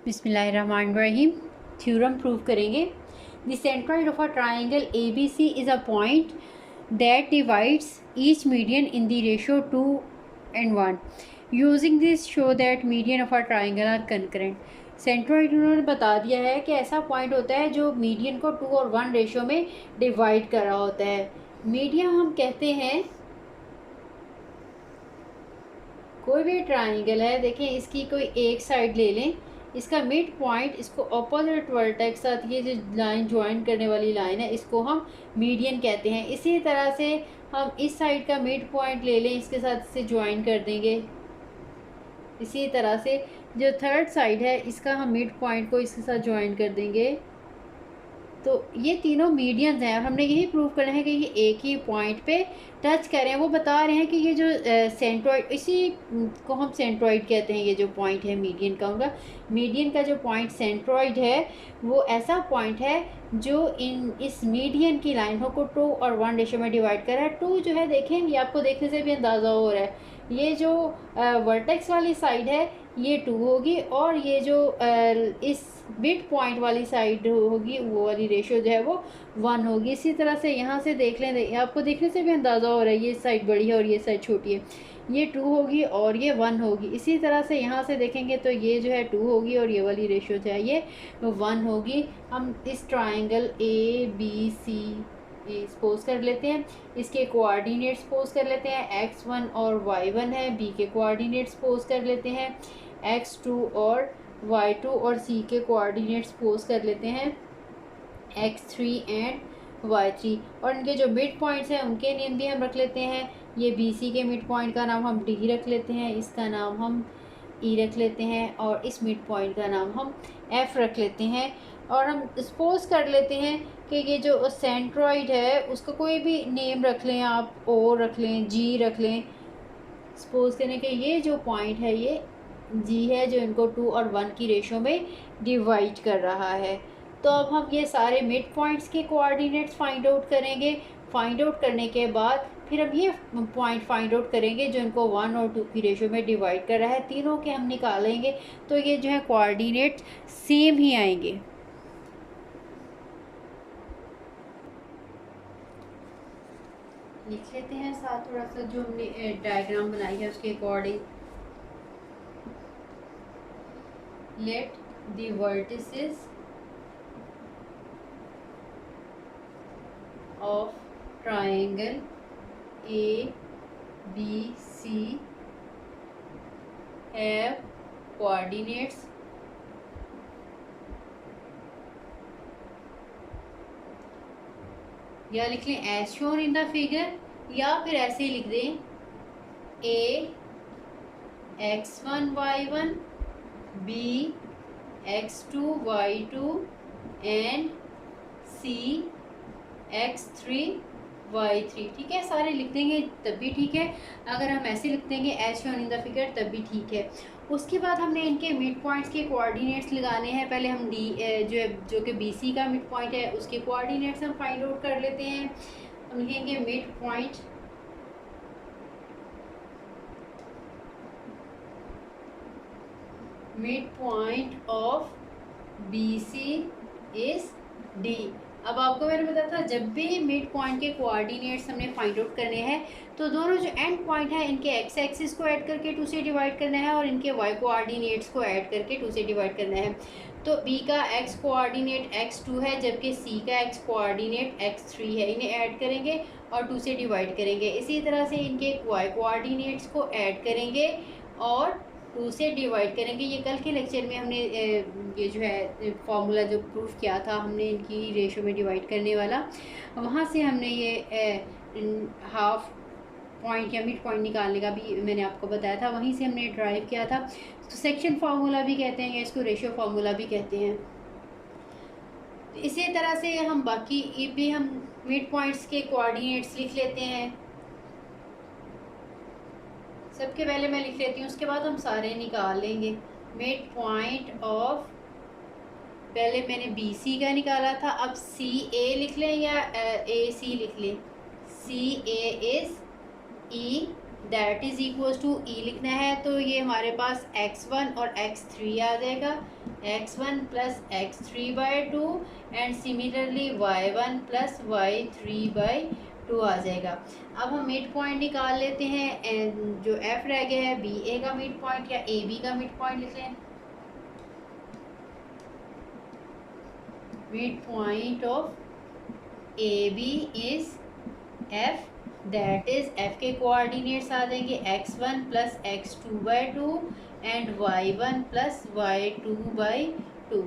बिस्मिल्लाहिर्रहमानिर्रहीम। Theorem prove करेंगे। The centroid of a triangle A B C is a point that divides each median in the ratio 2:1। Using this show that median of a triangle are concurrent. Centroid उन्होंने बता दिया है कि ऐसा point होता है जो मीडियन को 2:1 रेशियो में डिवाइड कर रहा होता है। मीडियन हम कहते हैं कोई भी ट्राइंगल है, देखें इसकी कोई एक साइड ले लें, इसका मिड पॉइंट, इसको अपोजिट वर्टेक्स साथ ये जो लाइन ज्वाइन करने वाली लाइन है इसको हम मीडियन कहते हैं। इसी तरह से हम इस साइड का मिड पॉइंट ले लें, इसके साथ इसे ज्वाइन कर देंगे। इसी तरह से जो थर्ड साइड है इसका हम मिड पॉइंट को इसके साथ ज्वाइन कर देंगे। तो ये तीनों मीडियंस हैं और हमने यही प्रूव करना है कि ये एक ही पॉइंट पे टच कर रहे हैं। वो बता रहे हैं कि ये जो सेंट्रॉइड, इसी को हम सेंट्रॉइड कहते हैं। ये जो पॉइंट है मीडियन का, उनका मीडियन का जो पॉइंट सेंट्रॉइड है वो ऐसा पॉइंट है जो इस मीडियन की लाइन को 2:1 रेशो में डिवाइड कर रहा है। 2 जो है, देखें ये आपको देखने से भी अंदाज़ा हो रहा है, ये जो वर्टेक्स वाली साइड है ये 2 होगी और ये जो इस मिड पॉइंट वाली साइड होगी वो वाली रेशियो जो है वो 1 होगी। इसी तरह से यहाँ से देख लें, आपको देखने से भी अंदाज़ा हो रहा है ये साइड बड़ी है और ये साइड छोटी है। ये 2 होगी और ये 1 होगी। इसी तरह से यहाँ से देखेंगे तो ये जो है 2 होगी और ये वाली रेशियो जो है ये 1 होगी। हम इस triangle A B C suppose कर लेते हैं, इसके कोऑर्डिनेट्स सपोज कर लेते हैं, x1 और y1 है। बी के कोऑर्डिनेट्स सपोज कर लेते हैं, x2 और y2, और सी के कोऑर्डिनेट्स सपोज कर लेते हैं x3 एंड y3। और इनके जो मिड पॉइंट्स हैं उनके नेम भी हम रख लेते हैं। ये बी सी के मिड पॉइंट का नाम हम डी रख लेते हैं, इसका नाम हम ई रख लेते हैं और इस मिड पॉइंट का नाम हम एफ रख लेते हैं। और हम सपोज कर लेते हैं कि ये जो सेंट्रॉइड है उसका कोई भी नेम रख लें आप, ओ रख लें, जी रख लें। सपोज करें कि ये जो पॉइंट है ये जी है जो इनको 2 और 1 की रेशो में डिवाइड कर रहा है। तो अब हम ये सारे मिड पॉइंट्स के कोऑर्डिनेट्स फाइंड आउट करेंगे। फाइंड आउट करने के बाद फिर हम ये पॉइंट फाइंड आउट करेंगे जो इनको 1 और 2 की रेशो में डिवाइड कर रहा है। तीनों के हम निकालेंगे तो ये जो है कोऑर्डिनेट सेम ही आएंगे। लिख लेते हैं साथ थोड़ा सा जो हमने डायग्राम बनाई है उसके according. Let the vertices of triangle A B C have coordinates या लिख लें as shown in the figure, या फिर ऐसे ही लिख दें A x1 y1 B x2 y2 and C x3 y3। ठीक है, सारे लिख देंगे तब भी ठीक है। अगर हम ऐसे लिख देंगे as shown in the figure तब भी ठीक है। उसके बाद हमने इनके मिड पॉइंट्स के कोऑर्डिनेट्स लगाने हैं। पहले हम डी जो कि बी सी का मिड पॉइंट है उसके कोऑर्डिनेट्स हम फाइंड आउट कर लेते हैं। हम लिखेंगे mid point of B C is D. अब आपको मैंने बताया था जब भी मिड पॉइंट के कोऑर्डिनेट्स हमने फाइंड आउट करने हैं तो दोनों जो एंड पॉइंट है इनके एक्स एक्सिस को ऐड करके 2 से डिवाइड करना है और इनके वाई कोऑर्डिनेट्स को ऐड करके 2 से डिवाइड करना है। तो बी का एक्स कोऑर्डिनेट x2 है जबकि सी का एक्स कोऑर्डिनेट x3 है। इन्हें ऐड करेंगे और 2 से डिवाइड करेंगे। इसी तरह से इनके वाई कोऑर्डिनेट्स को ऐड करेंगे और 2 से डिवाइड करेंगे। ये कल के लेक्चर में हमने ये जो है फॉर्मूला जो प्रूफ किया था हमने इनकी रेशो में डिवाइड करने वाला, वहाँ से हमने ये हाफ पॉइंट या मिड पॉइंट निकालने का भी मैंने आपको बताया था, वहीं से हमने ड्राइव किया था। तो सेक्शन फार्मूला भी कहते हैं या इसको रेशियो फार्मूला भी कहते हैं। इसी तरह से हम बाकी भी हम मिड पॉइंट्स के कोऑर्डिनेट्स लिख लेते हैं। सबके पहले मैं लिख लेती हूँ, उसके बाद हम सारे निकाल लेंगे। मिड पॉइंट ऑफ, पहले मैंने बी सी का निकाला था, अब सी ए लिख लें या ए सी लिख लें। C A is E that is equals to E लिखना है, तो ये हमारे पास x1 और x3 आ जाएगा, x1 plus x3/2 and similarly y1 plus y3/2 आ जाएगा। अब हम मिड पॉइंट निकाल लेते हैं, एंड जो f रह गया है बी ए का मिड पॉइंट या ए बी का मिड पॉइंट लिख लें। Mid point of A B is f, that is f के कोऑर्डिनेट्स आ जाएंगे x1 plus x2/2 and y1 plus y2/2।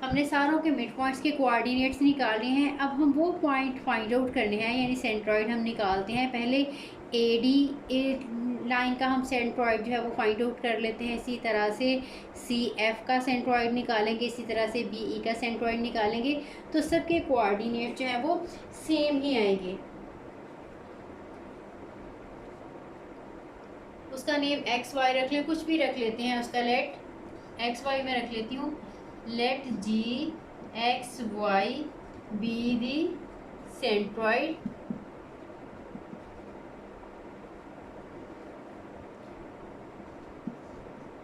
हमने सारों के मिड पॉइंट्स के कोऑर्डिनेट्स निकाले हैं। अब हम वो पॉइंट फाइंड आउट करने हैं, यानी सेंट्रॉइड हम निकालते हैं। पहले ए डी लाइन का हम सेंट्रॉइड जो है वो फाइंड आउट कर लेते हैं। इसी तरह से सी एफ का सेंट्रॉइड निकालेंगे, इसी तरह से बी ई का सेंट्रॉइड निकालेंगे, तो सबके कोऑर्डिनेट जो है वो सेम ही आएंगे। उसका नेम एक्स वाई रख लें, कुछ भी रख लेते हैं उसका, लेट एक्स वाई में रख लेती हूँ। Let G X Y be the centroid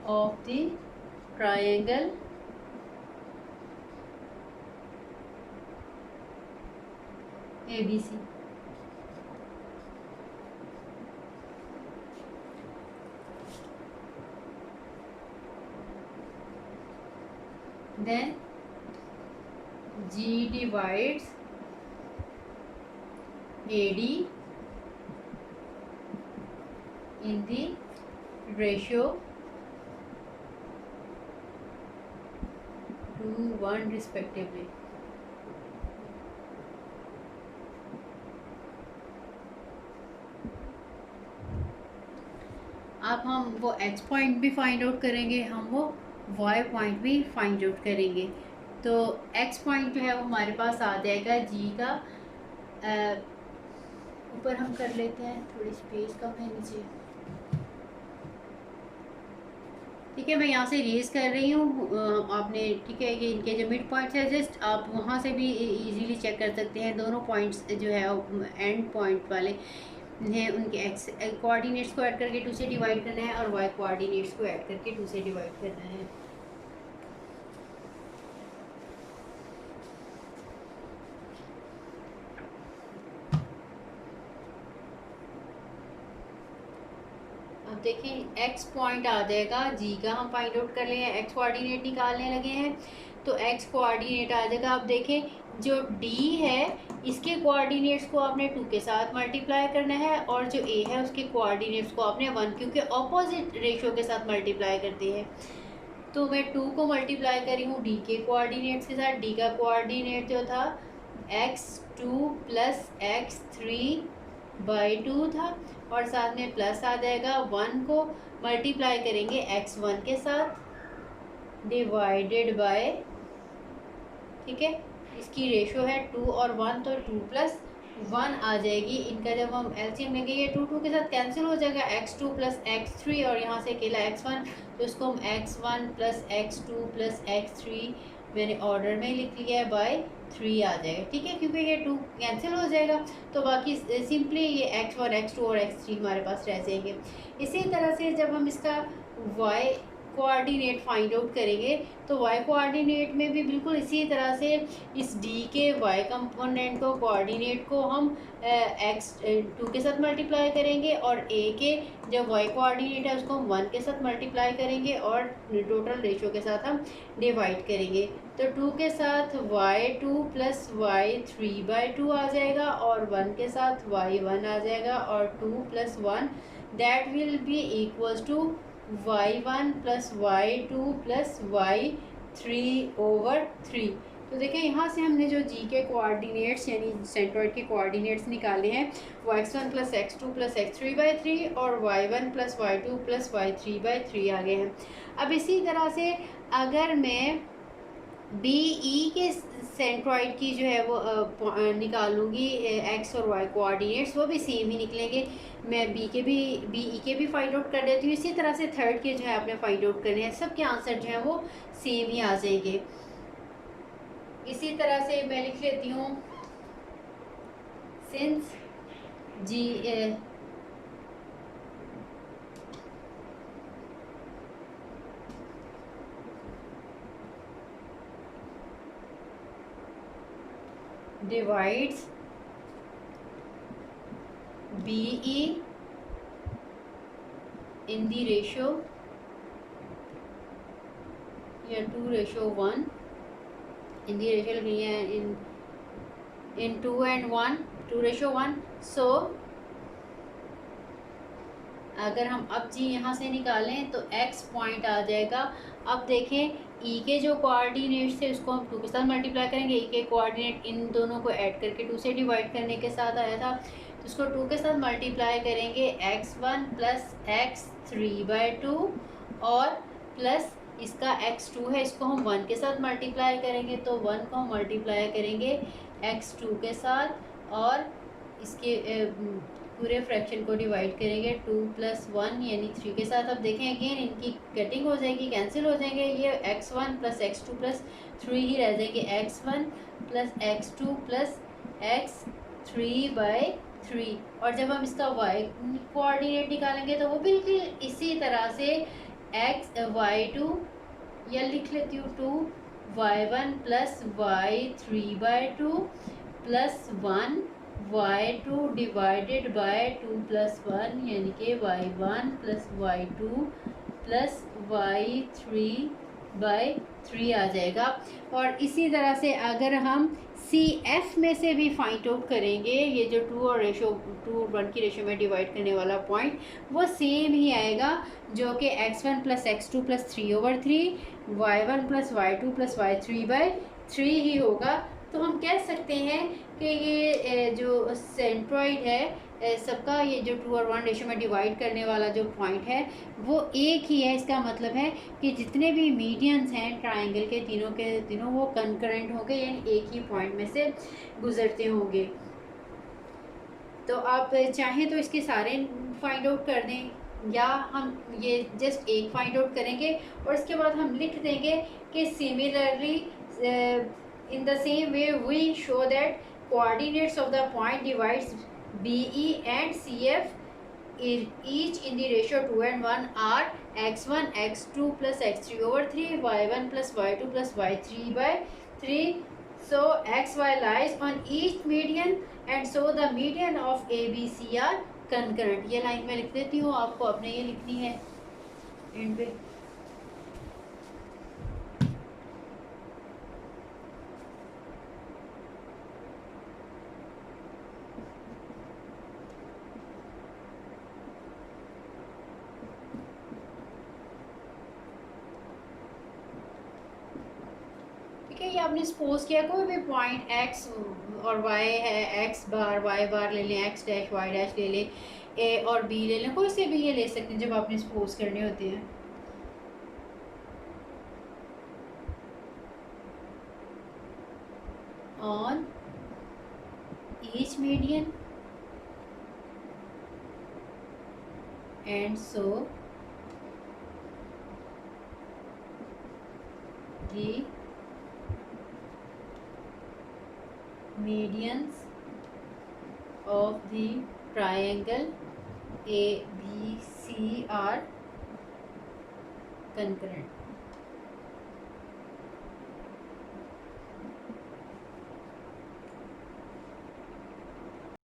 of the triangle ABC. Then G divides AD in the ratio 2:1 respectively. अब हम वो x पॉइंट भी फाइंड आउट करेंगे, हम वो y पॉइंट भी फाइंड आउट करेंगे। तो x पॉइंट जो है वो हमारे पास आ जाएगा g का, ऊपर हम कर लेते हैं, थोड़ी स्पेस कम है नीचे, ठीक है। मैं यहाँ से रेज कर रही हूँ, आपने, ठीक है, ये इनके जो मिड पॉइंट्स है जस्ट आप वहाँ से भी इजीली चेक कर सकते हैं। दोनों पॉइंट्स जो है एंड पॉइंट वाले हैं, उनके एक्स कोऑर्डिनेट्स को ऐड करके 2 से डिवाइड करना है और वाई कोऑर्डिनेट्स को ऐड करके 2 से डिवाइड करना है। अब देखें एक्स पॉइंट आ जाएगा जी का, हम फाइंड आउट कर लें, एक्स कोऑर्डिनेट निकालने लगे हैं, तो एक्स कोऑर्डिनेट आ जाएगा। अब देखें जो डी है इसके कोऑर्डिनेट्स को आपने 2 के साथ मल्टीप्लाई करना है, और जो ए है उसके कोऑर्डिनेट्स को आपने 1, क्योंकि ऑपोजिट रेशियो के साथ मल्टीप्लाई करते हैं। तो मैं 2 को मल्टीप्लाई करी हूँ डी के कोऑर्डिनेट्स के साथ। डी का कोऑर्डिनेट जो था x2 प्लस x3/2 था, और साथ में प्लस आ जाएगा। 1 को मल्टीप्लाई करेंगे x1 के साथ डिवाइडेड बाय, ठीक है, इसकी रेशो है 2 और 1, तो 2 + 1 आ जाएगी। इनका जब हम एलसीएम लेंगे ये 2 के साथ कैंसिल हो जाएगा, x2 + x3 और यहाँ से अकेला x1, तो इसको हम x1 + x2 + x3 मैंने ऑर्डर में लिख लिया है बाय 3 आ जाएगा, ठीक है, क्योंकि ये 2 कैंसिल हो जाएगा, तो बाकी सिंपली ये x1 x2 और x3 हमारे पास रह जाएंगे। इसी तरह से जब हम इसका y कोऑर्डिनेट फाइंड आउट करेंगे, तो y कोऑर्डिनेट में भी बिल्कुल इसी तरह से इस d के y कंपोनेंट को कोऑर्डिनेट को हम x2 के साथ मल्टीप्लाई करेंगे, और a के जब y कोऑर्डिनेट है उसको हम 1 के साथ मल्टीप्लाई करेंगे, और टोटल रेशियो के साथ हम डिवाइड करेंगे। तो 2 के साथ y2 + y3/2 आ जाएगा, और 1 के साथ y1 आ जाएगा, और 2 + 1 that will be equals to y1 + y2 + y3/3। तो देखें यहाँ से हमने जो जी के कोऑर्डिनेट्स यानी सेंट्रॉइड के कोऑर्डिनेट्स निकाले हैं वो x1 + x2 + x3/3 और y1 + y2 + y3/3 आ गए हैं। अब इसी तरह से अगर मैं बी ई के सेंट्रॉइड की जो है वो निकालूंगी एक्स और वाई कोऑर्डिनेट्स, वो भी सेम ही निकलेंगे। मैं बी ई के भी फाइंड आउट कर देती हूँ। इसी तरह से थर्ड के जो है आपने फाइंड आउट करने हैं, सबके आंसर जो है वो सेम ही आ जाएंगे। इसी तरह से मैं लिख लेती हूँ, since G divides BE in the ratio या 2:1 in the ratio लिखनी है in 2 and 1 2:1। सो अगर हम अब जी यहाँ से निकालें तो x पॉइंट आ जाएगा। अब देखें e के जो कोऑर्डिनेट्स थे उसको हम 2 के साथ मल्टीप्लाई करेंगे। e के कोऑर्डिनेट इन दोनों को ऐड करके 2 से डिवाइड करने के साथ आया था, तो उसको 2 के साथ मल्टीप्लाई करेंगे। x1 प्लस x3/2 और प्लस इसका x2 है, इसको हम 1 के साथ मल्टीप्लाई करेंगे, तो 1 को हम मल्टीप्लाई करेंगे x2 के साथ और इसके पूरे फ्रैक्शन को डिवाइड करेंगे 2 + 1 यानी 3 के साथ। अब देखें अगेन इनकी कटिंग हो जाएगी, कैंसिल हो जाएंगे। ये x1 + x2 + 3 ही रह जाएंगे। x1 + x2 + x3/3। और जब हम इसका y कोऑर्डिनेट निकालेंगे तो वो बिल्कुल इसी तरह से y2 या लिख लेती हूँ 2y1 + y3/2 + 1 y2 divided by 2 + 1 यानी कि y1 + y2 + y3/3 आ जाएगा। और इसी तरह से अगर हम CF में से भी फाइंड आउट करेंगे, ये जो 2 और 2:1 की रेशो में डिवाइड करने वाला पॉइंट वो सेम ही आएगा, जो कि x1 + x2 + 3/3 y1 + y2 + y3/3 ही होगा। तो हम कह सकते हैं कि ये जो सेंट्रॉइड है सबका ये जो 2 और 1 रेशो में डिवाइड करने वाला जो पॉइंट है वो एक ही है। इसका मतलब है कि जितने भी मीडियंस हैं ट्राइंगल के तीनों वो कंकरेंट होंगे, यानी एक ही पॉइंट में से गुजरते होंगे। तो आप चाहें तो इसके सारे फाइंड आउट कर दें या हम ये जस्ट एक फाइंड आउट करेंगे और इसके बाद हम लिख देंगे कि similarly in the same way we show that coordinates of the point divides BE and CF each in the ratio 2 and 1 are x1 x2 + x3/3 y1 + y2 + y3/3। so xy lies on each median and so the median of ABC are concurrent। ये line में लिख देती हूँ, आपको अपने ये लिखनी है एंड पे। ये आपने सपोज किया कोई भी पॉइंट x और y है, x बार y बार ले लें, x डैश y डैश ले लें, a और b ले लें, कोई से भी ये ले सकते हैं जब आपने सपोज करने होते हैं। On each median and so the medians of the triangle ABC are concurrent।